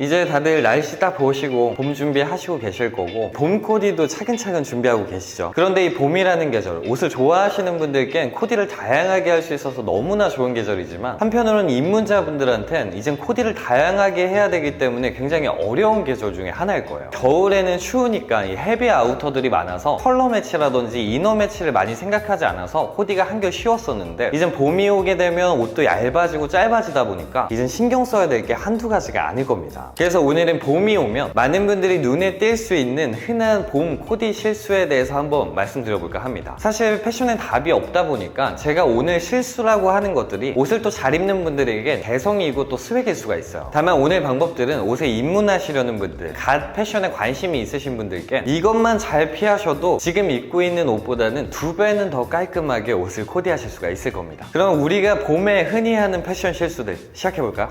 이제 다들 날씨 딱 보시고 봄 준비하시고 계실 거고 봄 코디도 차근차근 준비하고 계시죠. 그런데 이 봄이라는 계절, 옷을 좋아하시는 분들께는 코디를 다양하게 할 수 있어서 너무나 좋은 계절이지만 한편으로는 입문자분들한테는 이젠 코디를 다양하게 해야 되기 때문에 굉장히 어려운 계절 중에 하나일 거예요. 겨울에는 추우니까 이 헤비 아우터들이 많아서 컬러 매치라든지 이너 매치를 많이 생각하지 않아서 코디가 한결 쉬웠었는데 이젠 봄이 오게 되면 옷도 얇아지고 짧아지다 보니까 이젠 신경 써야 될 게 한두 가지가 아닐 겁니다. 그래서 오늘은 봄이 오면 많은 분들이 눈에 띌 수 있는 흔한 봄 코디 실수에 대해서 한번 말씀드려볼까 합니다. 사실 패션엔 답이 없다 보니까 제가 오늘 실수라고 하는 것들이 옷을 또 잘 입는 분들에게 개성이고 또 스웩일 수가 있어요. 다만 오늘 방법들은 옷에 입문하시려는 분들, 갓 패션에 관심이 있으신 분들께 이것만 잘 피하셔도 지금 입고 있는 옷보다는 2배는 더 깔끔하게 옷을 코디하실 수가 있을 겁니다. 그럼 우리가 봄에 흔히 하는 패션 실수들 시작해볼까요?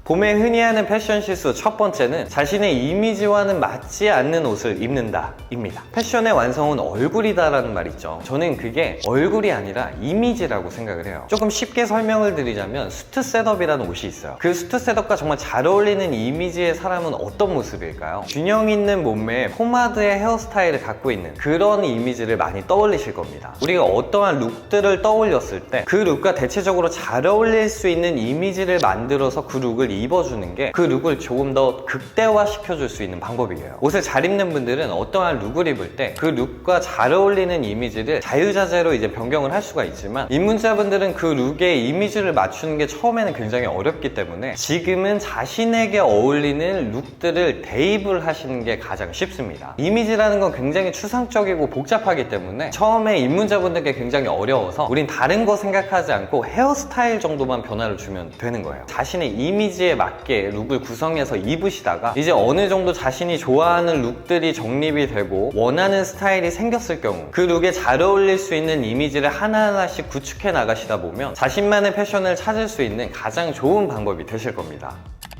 봄에 흔히 하는 패션 실수 첫 번째는 자신의 이미지와는 맞지 않는 옷을 입는다 입니다. 패션의 완성은 얼굴이다 라는 말 있죠. 저는 그게 얼굴이 아니라 이미지라고 생각을 해요. 조금 쉽게 설명을 드리자면 수트 셋업이라는 옷이 있어요. 그 수트 셋업과 정말 잘 어울리는 이미지의 사람은 어떤 모습일까요? 균형 있는 몸매에 포마드의 헤어스타일을 갖고 있는 그런 이미지를 많이 떠올리실 겁니다. 우리가 어떠한 룩들을 떠올렸을 때 그 룩과 대체적으로 잘 어울릴 수 있는 이미지를 만들어서 그 룩을 입어주는 게 그 룩을 조금 더 극대화 시켜줄 수 있는 방법이에요. 옷을 잘 입는 분들은 어떠한 룩을 입을 때 그 룩과 잘 어울리는 이미지를 자유자재로 이제 변경을 할 수가 있지만 입문자분들은 그 룩의 이미지를 맞추는 게 처음에는 굉장히 어렵기 때문에 지금은 자신에게 어울리는 룩들을 대입을 하시는 게 가장 쉽습니다. 이미지라는 건 굉장히 추상적이고 복잡하기 때문에 처음에 입문자분들께 굉장히 어려워서 우린 다른 거 생각하지 않고 헤어스타일 정도만 변화를 주면 되는 거예요. 자신의 이미지에 맞게 룩을 구성해서 입으시다가 이제 어느 정도 자신이 좋아하는 룩들이 정립이 되고 원하는 스타일이 생겼을 경우 그 룩에 잘 어울릴 수 있는 이미지를 하나하나씩 구축해 나가시다 보면 자신만의 패션을 찾을 수 있는 가장 좋은 방법이 되실 겁니다.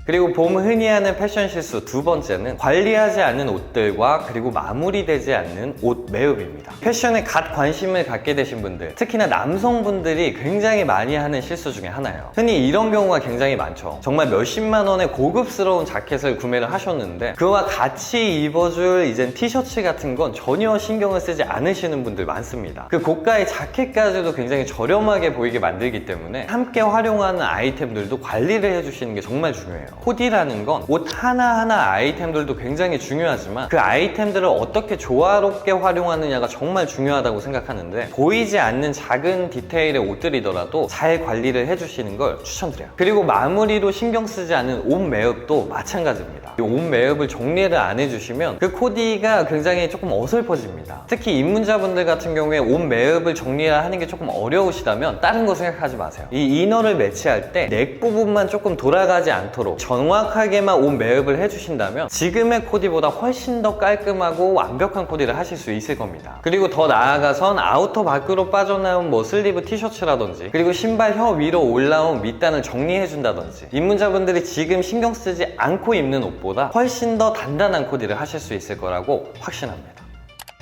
그리고 봄 흔히 하는 패션 실수 두 번째는 관리하지 않는 옷들과 그리고 마무리되지 않는 옷 매듭입니다. 패션에 갓 관심을 갖게 되신 분들, 특히나 남성분들이 굉장히 많이 하는 실수 중에 하나예요. 흔히 이런 경우가 굉장히 많죠. 정말 몇십만 원의 고급스러운 자켓을 구매를 하셨는데 그와 같이 입어줄 이젠 티셔츠 같은 건 전혀 신경을 쓰지 않으시는 분들 많습니다. 그 고가의 자켓까지도 굉장히 저렴하게 보이게 만들기 때문에 함께 활용하는 아이템들도 관리를 해주시는 게 정말 중요해요. 코디라는 건 옷 하나하나 아이템들도 굉장히 중요하지만 그 아이템들을 어떻게 조화롭게 활용하느냐가 정말 중요하다고 생각하는데 보이지 않는 작은 디테일의 옷들이더라도 잘 관리를 해주시는 걸 추천드려요. 그리고 마무리로 신경 쓰지 않는 옷 매듭도 마찬가지입니다. 이 옷 매듭을 정리를 안 해주시면 그 코디가 굉장히 조금 어설퍼집니다. 특히 입문자분들 같은 경우에 옷 매듭을 정리를 하는 게 조금 어려우시다면 다른 거 생각하지 마세요. 이 이너를 매치할 때 넥 부분만 조금 돌아가지 않도록 정확하게만 옷 매듭을 해주신다면 지금의 코디보다 훨씬 더 깔끔하고 완벽한 코디를 하실 수 있을 겁니다. 그리고 더 나아가선 아우터 밖으로 빠져나온 뭐 슬리브 티셔츠라든지 그리고 신발 혀 위로 올라온 밑단을 정리해준다든지 입문자분들이 지금 신경 쓰지 않고 입는 옷보다 훨씬 더 단단한 코디를 하실 수 있을 거라고 확신합니다.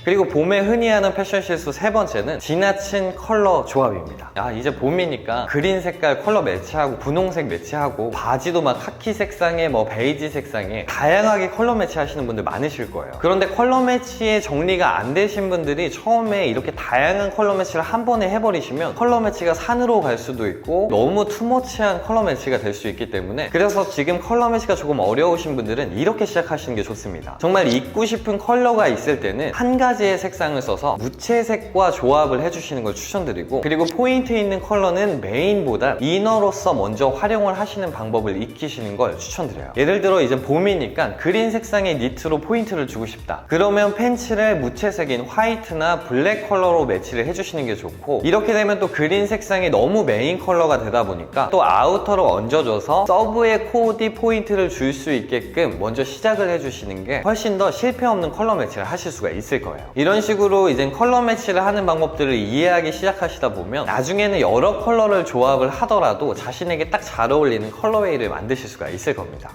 그리고 봄에 흔히 하는 패션 실수 세 번째는 지나친 컬러 조합입니다. 이제 봄이니까 그린 색깔 컬러 매치하고 분홍색 매치하고 바지도 막 카키 색상에 뭐 베이지 색상에 다양하게 컬러 매치 하시는 분들 많으실 거예요. 그런데 컬러 매치에 정리가 안 되신 분들이 처음에 이렇게 다양한 컬러 매치를 한 번에 해버리시면 컬러 매치가 산으로 갈 수도 있고 너무 투머치한 컬러 매치가 될 수 있기 때문에 그래서 지금 컬러 매치가 조금 어려우신 분들은 이렇게 시작하시는 게 좋습니다. 정말 입고 싶은 컬러가 있을 때는 한 가지의 색상을 써서 무채색과 조합을 해주시는 걸 추천드리고 그리고 포인트 있는 컬러는 메인보다 이너로서 먼저 활용을 하시는 방법을 익히시는 걸 추천드려요. 예를 들어 이제 봄이니까 그린 색상의 니트로 포인트를 주고 싶다. 그러면 팬츠를 무채색인 화이트나 블랙 컬러로 매치를 해주시는 게 좋고 이렇게 되면 또 그린 색상이 너무 메인 컬러가 되다 보니까 또 아우터로 얹어줘서 서브의 코디 포인트를 줄 수 있게끔 먼저 시작을 해주시는 게 훨씬 더 실패 없는 컬러 매치를 하실 수가 있을 거예요. 이런 식으로 이제 컬러 매치를 하는 방법들을 이해하기 시작하시다 보면 나중에는 여러 컬러를 조합을 하더라도 자신에게 딱 잘 어울리는 컬러웨이를 만드실 수가 있을 겁니다.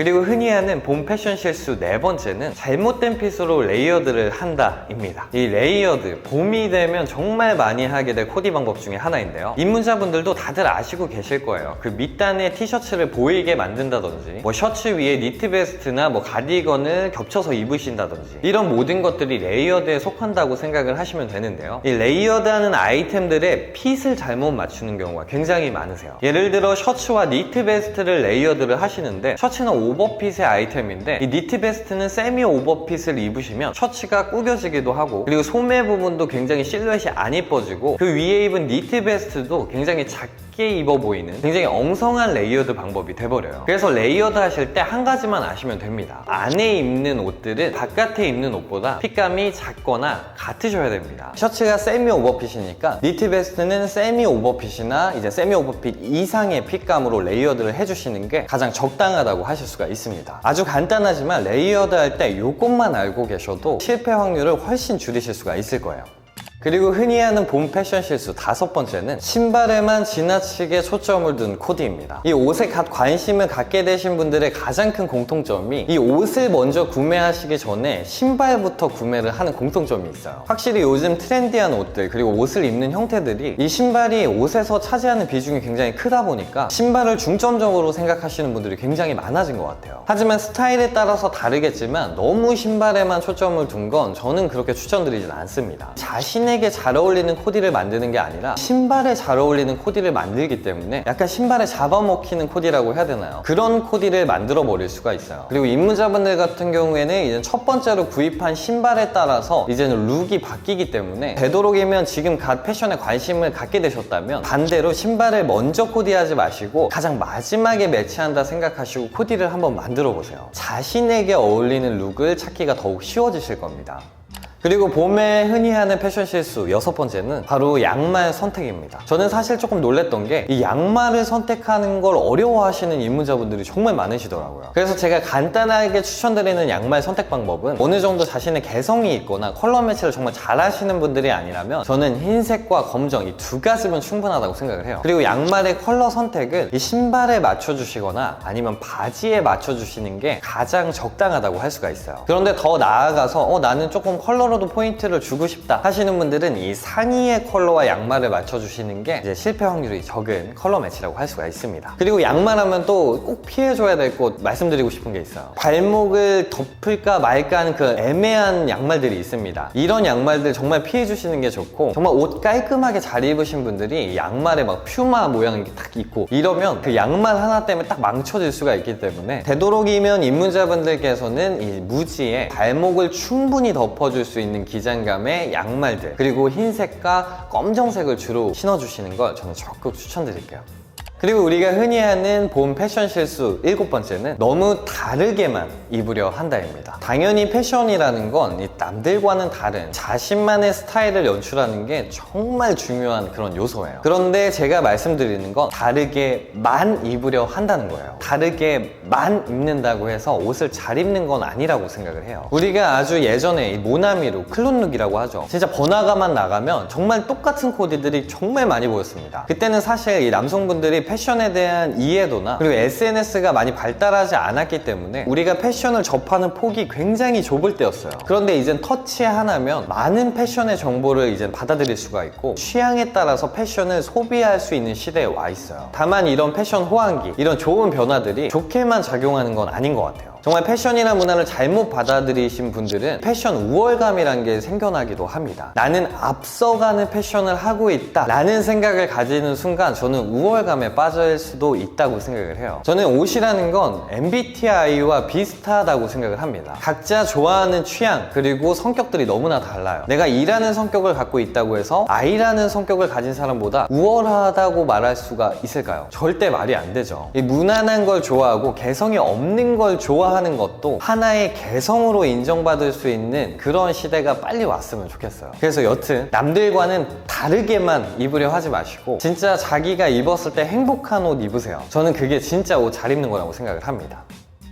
그리고 흔히 하는 봄 패션 실수 네 번째는 잘못된 핏으로 레이어드를 한다입니다. 이 레이어드, 봄이 되면 정말 많이 하게 될 코디 방법 중에 하나인데요. 입문자분들도 다들 아시고 계실 거예요. 그 밑단에 티셔츠를 보이게 만든다든지 뭐 셔츠 위에 니트 베스트나 뭐 가디건을 겹쳐서 입으신다든지 이런 모든 것들이 레이어드에 속한다고 생각을 하시면 되는데요. 이 레이어드하는 아이템들의 핏을 잘못 맞추는 경우가 굉장히 많으세요. 예를 들어 셔츠와 니트 베스트를 레이어드를 하시는데 셔츠는 오버핏의 아이템인데 이 니트 베스트는 세미 오버핏을 입으시면 셔츠가 구겨지기도 하고 그리고 소매 부분도 굉장히 실루엣이 안 이뻐지고 그 위에 입은 니트 베스트도 굉장히 작게 입어 보이는 굉장히 엉성한 레이어드 방법이 돼버려요. 그래서 레이어드 하실 때 한 가지만 아시면 됩니다. 안에 입는 옷들은 바깥에 입는 옷보다 핏감이 작거나 같으셔야 됩니다. 셔츠가 세미 오버핏이니까 니트 베스트는 세미 오버핏이나 이제 세미 오버핏 이상의 핏감으로 레이어드를 해주시는 게 가장 적당하다고 하실 수가 있습니다. 아주 간단하지만 레이어드 할 때 이것만 알고 계셔도 실패 확률을 훨씬 줄이실 수가 있을 거예요. 그리고 흔히 하는 봄 패션 실수 다섯 번째는 신발에만 지나치게 초점을 둔 코디입니다. 이 옷에 관심을 갖게 되신 분들의 가장 큰 공통점이 이 옷을 먼저 구매하시기 전에 신발부터 구매를 하는 공통점이 있어요. 확실히 요즘 트렌디한 옷들 그리고 옷을 입는 형태들이 이 신발이 옷에서 차지하는 비중이 굉장히 크다 보니까 신발을 중점적으로 생각하시는 분들이 굉장히 많아진 것 같아요. 하지만 스타일에 따라서 다르겠지만 너무 신발에만 초점을 둔 건 저는 그렇게 추천드리진 않습니다. 자신에게 잘 어울리는 코디를 만드는 게 아니라 신발에 잘 어울리는 코디를 만들기 때문에 약간 신발에 잡아먹히는 코디라고 해야 되나요? 그런 코디를 만들어 버릴 수가 있어요. 그리고 입문자분들 같은 경우에는 이제 첫 번째로 구입한 신발에 따라서 이제는 룩이 바뀌기 때문에 되도록이면 지금 갓 패션에 관심을 갖게 되셨다면 반대로 신발을 먼저 코디하지 마시고 가장 마지막에 매치한다 생각하시고 코디를 한번 만들어 보세요. 자신에게 어울리는 룩을 찾기가 더욱 쉬워지실 겁니다. 그리고 봄에 흔히 하는 패션 실수 여섯 번째는 바로 양말 선택입니다. 저는 사실 조금 놀랬던 게 이 양말을 선택하는 걸 어려워하시는 입문자분들이 정말 많으시더라고요. 그래서 제가 간단하게 추천드리는 양말 선택 방법은 어느 정도 자신의 개성이 있거나 컬러 매치를 정말 잘 하시는 분들이 아니라면 저는 흰색과 검정 이 두 가지면 충분하다고 생각을 해요. 그리고 양말의 컬러 선택은 이 신발에 맞춰주시거나 아니면 바지에 맞춰주시는 게 가장 적당하다고 할 수가 있어요. 그런데 더 나아가서 나는 조금 컬러 컬러로도 포인트를 주고 싶다 하시는 분들은 이 상의의 컬러와 양말을 맞춰주시는 게 이제 실패 확률이 적은 컬러 매치라고 할 수가 있습니다. 그리고 양말하면 또 꼭 피해줘야 될 곳 말씀드리고 싶은 게 있어요. 발목을 덮을까 말까 하는 그 애매한 양말들이 있습니다. 이런 양말들 정말 피해주시는 게 좋고 정말 옷 깔끔하게 잘 입으신 분들이 양말에 막 퓨마 모양 딱 있고 이러면 그 양말 하나 때문에 딱 망쳐질 수가 있기 때문에 되도록이면 입문자분들께서는 이 무지에 발목을 충분히 덮어줄 수 있는 기장감의 양말들 그리고 흰색과 검정색을 주로 신어주시는 걸 저는 적극 추천드릴게요. 그리고 우리가 흔히 하는 봄 패션 실수 일곱 번째는 너무 다르게만 입으려 한다입니다. 당연히 패션이라는 건 남들과는 다른 자신만의 스타일을 연출하는 게 정말 중요한 그런 요소예요. 그런데 제가 말씀드리는 건 다르게만 입으려 한다는 거예요. 다르게만 입는다고 해서 옷을 잘 입는 건 아니라고 생각을 해요. 우리가 아주 예전에 이 모나미룩, 클론룩이라고 하죠. 진짜 번화가만 나가면 정말 똑같은 코디들이 정말 많이 보였습니다. 그때는 사실 이 남성분들이 패션에 대한 이해도나 그리고 SNS가 많이 발달하지 않았기 때문에 우리가 패션을 접하는 폭이 굉장히 좁을 때였어요. 그런데 이젠 터치 하나면 많은 패션의 정보를 이제 받아들일 수가 있고 취향에 따라서 패션을 소비할 수 있는 시대에 와 있어요. 다만 이런 패션 호황기, 이런 좋은 변화들이 좋게만 작용하는 건 아닌 것 같아요. 정말 패션이나 문화를 잘못 받아들이신 분들은 패션 우월감이란 게 생겨나기도 합니다. 나는 앞서가는 패션을 하고 있다 라는 생각을 가지는 순간 저는 우월감에 빠질 수도 있다고 생각을 해요. 저는 옷이라는 건 MBTI와 비슷하다고 생각을 합니다. 각자 좋아하는 취향 그리고 성격들이 너무나 달라요. 내가 E라는 성격을 갖고 있다고 해서 I라는 성격을 가진 사람보다 우월하다고 말할 수가 있을까요? 절대 말이 안 되죠. 이 무난한 걸 좋아하고 개성이 없는 걸 좋아하는 것도 하나의 개성으로 인정받을 수 있는 그런 시대가 빨리 왔으면 좋겠어요. 그래서 여튼 남들과는 다르게만 입으려 하지 마시고 진짜 자기가 입었을 때 행복한 옷 입으세요. 저는 그게 진짜 옷 잘 입는 거라고 생각을 합니다.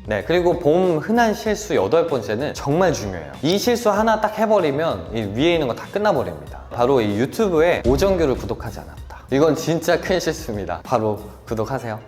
네, 그리고 봄 흔한 실수 여덟 번째는 정말 중요해요. 이 실수 하나 딱 해버리면 이 위에 있는 거 다 끝나버립니다. 바로 이 유튜브에 오정규를 구독하지 않았다. 이건 진짜 큰 실수입니다. 바로 구독하세요.